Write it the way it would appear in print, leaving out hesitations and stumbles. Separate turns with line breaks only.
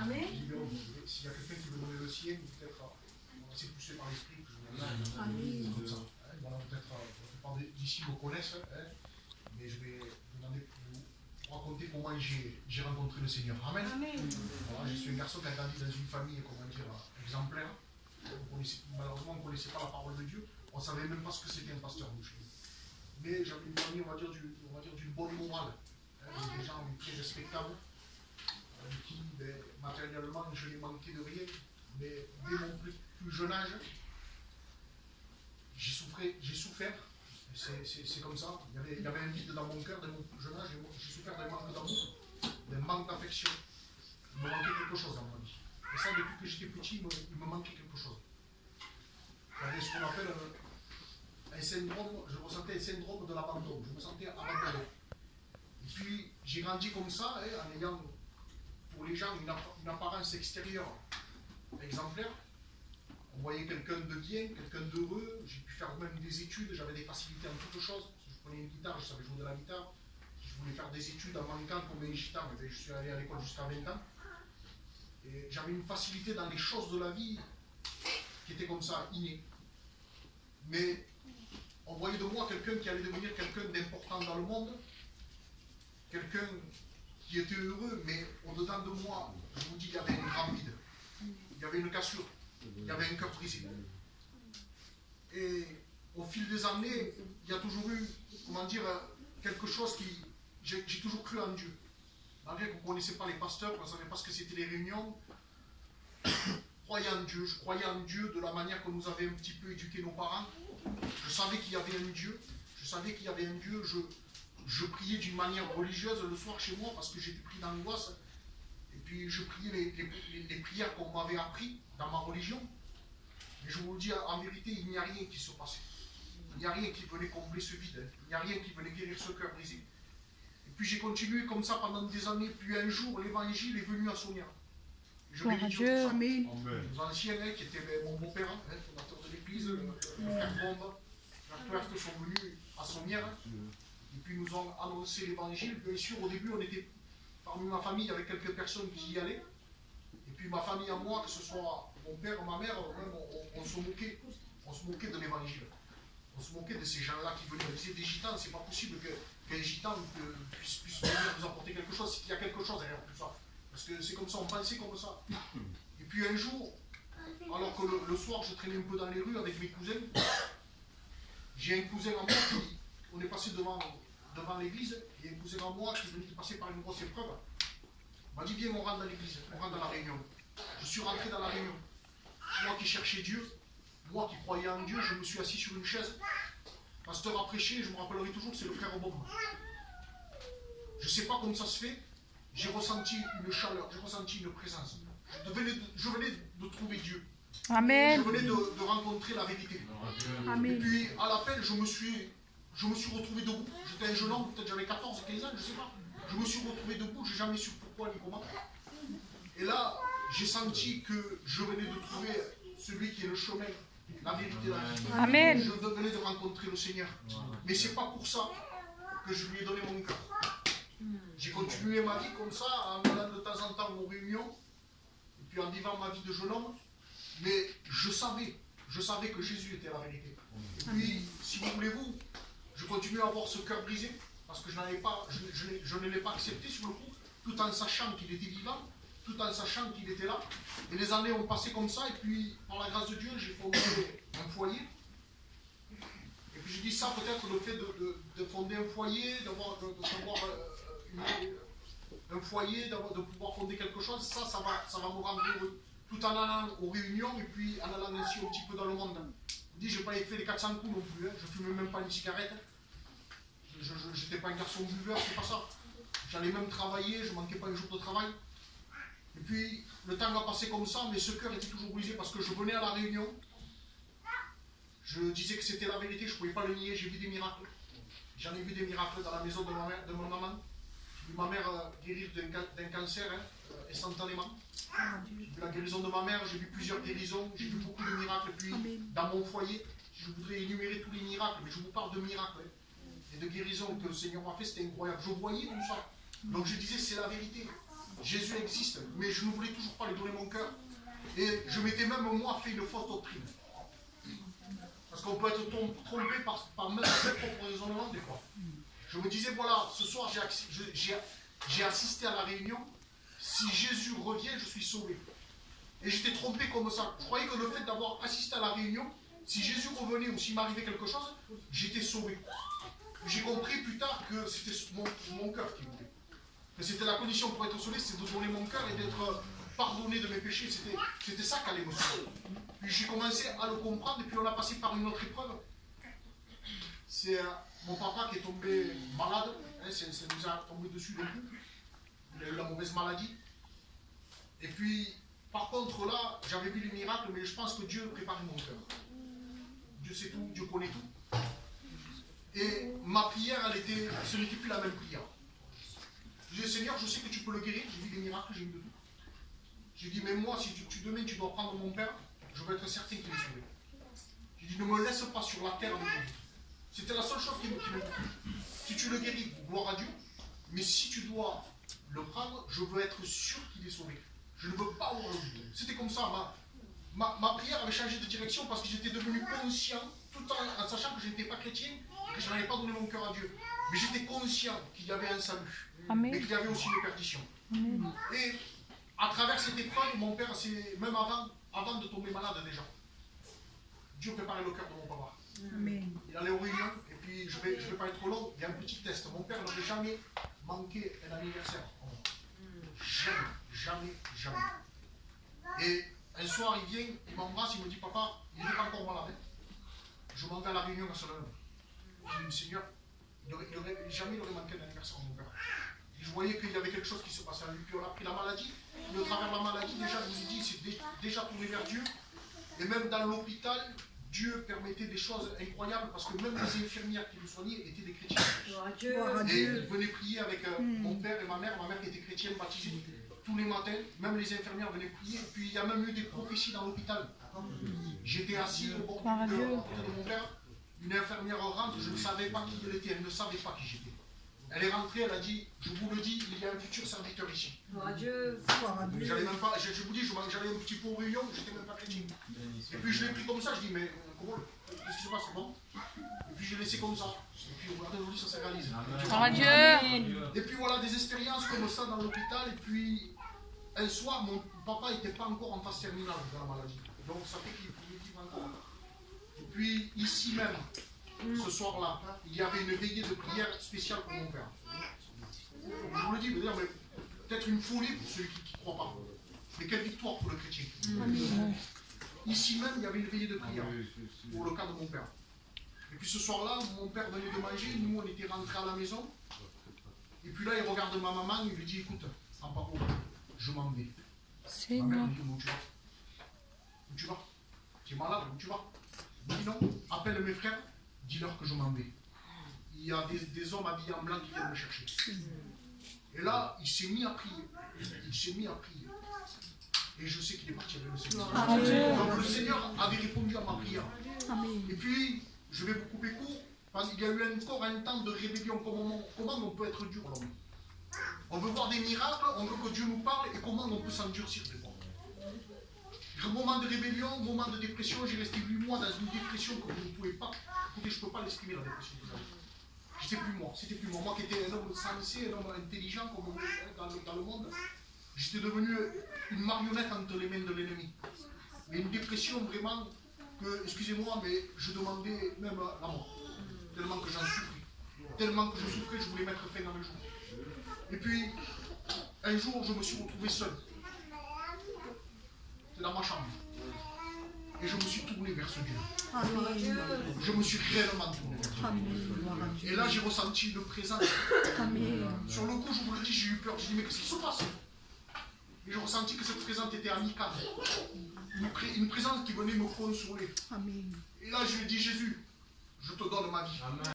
Amen.
S'il y a quelqu'un qui veut donner le sien, peut-être on va se pousser par l'esprit que je vous
Amen.
comme ça. Voilà, peut-être la plupart d'ici me connaissent, mais je vais vous raconter comment j'ai rencontré le Seigneur. Amen.
Amen.
Voilà, je suis un garçon qui a grandi dans une famille, comment dire, exemplaire. Malheureusement, on ne connaissait pas la parole de Dieu. On ne savait même pas ce que c'était un pasteur chez nous. Mais j'avais une famille, on va dire, d'une bonne morale. Des gens très respectables, qui, matériellement, je n'ai manqué de rien. Mais dès mon plus jeune âge, j'ai souffert. C'est comme ça. Il y avait un vide dans mon cœur, dès mon plus jeune âge. J'ai souffert d'un manque d'amour, d'un manque d'affection. Il me manquait quelque chose dans ma vie. Et ça, depuis que j'étais petit, il me manquait quelque chose. J'avais ce qu'on appelle un syndrome, je ressentais un syndrome de l'abandon. Je me sentais abandonné. Et puis, j'ai grandi comme ça, en ayant, pour les gens, une apparence extérieure exemplaire. On voyait quelqu'un de bien, quelqu'un d'heureux. J'ai pu faire même des études, j'avais des facilités en toutes choses. Je prenais une guitare, je savais jouer de la guitare. Je voulais faire des études en manquant comme un gitan, mais je suis allé à l'école jusqu'à 20 ans. Et j'avais une facilité dans les choses de la vie qui était comme ça, innée. Mais on voyait de moi quelqu'un qui allait devenir quelqu'un d'important dans le monde, quelqu'un qui était heureux, mais au-dedans de moi, je vous dis, il y avait un grand vide. Il y avait une cassure, il y avait un cœur brisé. Et au fil des années, il y a toujours eu, comment dire, quelque chose qui... J'ai toujours cru en Dieu. Malgré qu'on ne connaissait pas les pasteurs, qu'on ne savait pas ce que c'était les réunions, je croyais en Dieu de la manière que nous avaient un petit peu éduqué nos parents. Je savais qu'il y avait un Dieu, je priais d'une manière religieuse le soir chez moi parce que j'étais pris d'angoisse. Et puis je priais les prières qu'on m'avait appris dans ma religion. Mais je vous le dis en vérité, il n'y a rien qui se passait. Il n'y a rien qui venait combler ce vide. Il n'y a rien qui venait guérir ce cœur brisé. Et puis j'ai continué comme ça pendant des années. Puis un jour, l'évangile est venu à Sonia. Je bénis Dieu pour ça. Les anciens qui étaient mon beau-père, fondateur de l'église, le frère Bombe, le frère Tuerte sont venus à Sommières. Et puis nous ont annoncé l'évangile. Bien sûr, au début, on était parmi ma famille, il y avait quelques personnes qui y allaient. Et puis ma famille à moi, que ce soit mon père, ma mère, même, on se moquait de l'évangile. On se moquait de ces gens-là qui venaient. On disait des gitans, c'est pas possible qu'un gitan puisse venir nous apporter quelque chose, c'est qu'il y a quelque chose derrière tout ça. Parce que c'est comme ça, on pensait comme ça. Et puis un jour, alors que le soir, je traînais un peu dans les rues avec mes cousins, j'ai un cousin à moi qui, on est passé devant l'église, et un cousin à moi qui venait de passer par une grosse épreuve, m'a dit viens, on rentre dans l'église, on rentre dans la réunion. Je suis rentré dans la réunion. Moi qui cherchais Dieu, moi qui croyais en Dieu, je me suis assis sur une chaise. Pasteur a prêché, je me rappellerai toujours, c'est le frère Bob. Je ne sais pas comment ça se fait, j'ai ressenti une chaleur, j'ai ressenti une présence. Je venais de trouver Dieu.
Amen.
Je venais de rencontrer la vérité.
Amen.
Et puis à l'appel, je me suis retrouvé debout. J'étais un jeune homme, peut-être j'avais 14, 15 ans, je ne sais pas. Je me suis retrouvé debout, je n'ai jamais su pourquoi ni comment. Et là, j'ai senti que je venais de trouver celui qui est le chemin, la vérité, la vie.
Amen.
Je venais de rencontrer le Seigneur. Mais ce n'est pas pour ça que je lui ai donné mon cœur. J'ai continué ma vie comme ça, en allant de temps en temps aux réunions, et puis en vivant ma vie de jeune homme. Mais je savais que Jésus était la vérité. Et puis, si vous voulez-vous, je continue à avoir ce cœur brisé, parce que je ne l'ai pas accepté sur le coup, tout en sachant qu'il était vivant, tout en sachant qu'il était là. Et les années ont passé comme ça, et puis, par la grâce de Dieu, j'ai fondé un foyer. Et puis je dis ça, peut-être le fait de fonder un foyer, d'avoir un foyer, de pouvoir fonder quelque chose, ça va me rendre heureux. Tout en allant aux réunions et puis en allant ainsi un petit peu dans le monde. Je dis, je n'ai pas fait les 400 coups non plus, je ne fumais même pas une cigarette. Je n'étais pas un garçon buveur, c'est pas ça. J'allais même travailler, je ne manquais pas un jour de travail. Et puis, le temps va passer comme ça, mais ce cœur était toujours brisé parce que je venais à la réunion. Je disais que c'était la vérité, je ne pouvais pas le nier, j'ai vu des miracles. J'en ai vu des miracles dans la maison de ma maman. J'ai vu ma mère guérir d'un cancer instantanément. J'ai vu la guérison de ma mère, j'ai vu plusieurs guérisons, j'ai vu beaucoup de miracles. Puis, dans mon foyer, je voudrais énumérer tous les miracles, mais je vous parle de miracles et de guérisons que le Seigneur m'a fait, c'était incroyable. Je voyais tout ça. Donc je disais, c'est la vérité. Jésus existe, mais je ne voulais toujours pas lui donner mon cœur. Et je m'étais même, moi, fait une fausse doctrine. Parce qu'on peut être trompé par même ses propres raisonnements, des fois. Je me disais, voilà, ce soir, j'ai assisté à la réunion. Si Jésus revient, je suis sauvé. Et j'étais trompé comme ça. Je croyais que le fait d'avoir assisté à la réunion, si Jésus revenait ou s'il m'arrivait quelque chose, j'étais sauvé. J'ai compris plus tard que c'était mon cœur qui voulait. Que c'était la condition pour être sauvé, c'est de donner mon cœur et d'être pardonné de mes péchés. C'était ça qui allait me sauver. Puis j'ai commencé à le comprendre et puis on a passé par une autre épreuve. C'est mon papa qui est tombé malade. Hein, ça nous a tombé dessus d'un coup. Il a eu la mauvaise maladie. Et puis, par contre là, j'avais vu les miracles, mais je pense que Dieu préparait mon cœur. Dieu sait tout, Dieu connaît tout. Et ma prière, ce n'était plus la même prière. Je dis, Seigneur, je sais que tu peux le guérir. J'ai vu des miracles, j'ai vu de tout. J'ai dit, mais moi, si demain tu dois prendre mon père, je veux être certain qu'il est sauvé. J'ai dit, ne me laisse pas sur la terre avec lui. C'était la seule chose qui m'importait. Si tu le guéris, gloire à Dieu. Mais si tu dois le prendre, je veux être sûr qu'il est sauvé. Je ne veux pas avoir le doute. C'était comme ça. Ma prière avait changé de direction parce que j'étais devenu conscient, tout en sachant que je n'étais pas chrétien et que je n'avais pas donné mon cœur à Dieu. Mais j'étais conscient qu'il y avait un salut. Amen. Et qu'il y avait aussi une perdition. Amen. Et à travers cette épreuve, mon père, même avant de tomber malade déjà, Dieu préparait le cœur de mon papa. Amen. Il allait aux réunions, et puis je vais pas être long, il y a un petit test. Mon père n'aurait jamais manqué un anniversaire. Jamais. Et un soir, il vient, il m'embrasse, il me dit, papa, il n'est pas encore malade. Je m'en vais à la réunion à Solène. Je dis, Seigneur, jamais il aurait manqué un anniversaire à mon père. Et je voyais qu'il y avait quelque chose qui se passait à lui. Puis on a pris la maladie. Et au travers de la maladie, déjà, je vous ai dit, c'est déjà tourné vers Dieu. Et même dans l'hôpital, Dieu permettait des choses incroyables parce que même les infirmières qui nous soignaient étaient des chrétiens. Et ils venaient prier avec mon père et ma mère qui était chrétienne, baptisée tous les matins. Même les infirmières venaient prier. Et puis il y a même eu des prophéties dans l'hôpital. J'étais assis au bord du cœur à côté de mon père. Une infirmière rentre, je ne savais pas qui elle était, elle ne savait pas qui j'étais. Elle est rentrée, elle a dit, je vous le dis, il y a un futur serviteur ici. J'allais même pas, je vous dis, j'allais un petit peu aux réunions, j'étais même pas chrétien. Et puis je l'ai pris comme ça, je dis, mais comment, qu'est-ce qui se passe, bon? Et puis je l'ai laissé comme ça. Et puis regardez, aujourd'hui ça se réalise. Et puis voilà, des expériences comme ça dans l'hôpital. Et puis un soir, mon papa n'était pas encore en phase terminale de la maladie. Donc ça fait qu'il pouvait vivre encore. Et puis ici même, ce soir-là, il y avait une veillée de prière spéciale pour mon père. Je vous le dis, mais peut-être une folie pour celui qui ne croit pas. Mais quelle victoire pour le chrétien. Ici même, il y avait une veillée de prière pour le cas de mon père. Et puis ce soir-là, mon père venait de manger, nous on était rentrés à la maison. Et puis là, il regarde ma maman, il lui dit, écoute, en papa, je m'en vais. Ma mère lui dit, où tu vas? Où tu vas? Tu es malade, où tu vas? Il dit non, appelle mes frères. Dis-leur que je m'en vais. Il y a des hommes habillés en blanc qui viennent me chercher. Et là, il s'est mis à prier. Et je sais qu'il est parti avec le Seigneur. Donc le Seigneur avait répondu à ma prière. Et puis, je vais vous couper court, parce qu'il y a eu encore un temps de rébellion. Comment on peut être dur, l'homme? On veut voir des miracles, on veut que Dieu nous parle, et comment on peut s'endurcir des fois. Moment de rébellion, moment de dépression, j'ai resté 8 mois dans une dépression que vous ne pouvez pas. Écoutez, je ne peux pas l'exprimer la dépression que vous avez. C'était plus moi, c'était plus moi. Moi qui étais un homme sensé, un homme intelligent comme on dit dans le monde, j'étais devenu une marionnette entre les mains de l'ennemi. Mais une dépression vraiment que, excusez-moi, mais je demandais même la mort. Tellement que j'en souffrais. Tellement que je souffrais, je voulais mettre fin dans mes jours. Et puis, un jour, je me suis retrouvé seul. Dans ma chambre. Et je me suis tourné vers ce Dieu. Amen. Je me suis réellement tourné vers Dieu. Et là, j'ai ressenti une présence. Amen. Sur le coup, je vous le dis, j'ai eu peur. J'ai dit, mais qu'est-ce qui se passe? Et j'ai ressenti que cette présence était amicale. Une présence qui venait me consoler. Amen. Et là, je lui ai dit, Jésus, je te donne ma vie. Amen.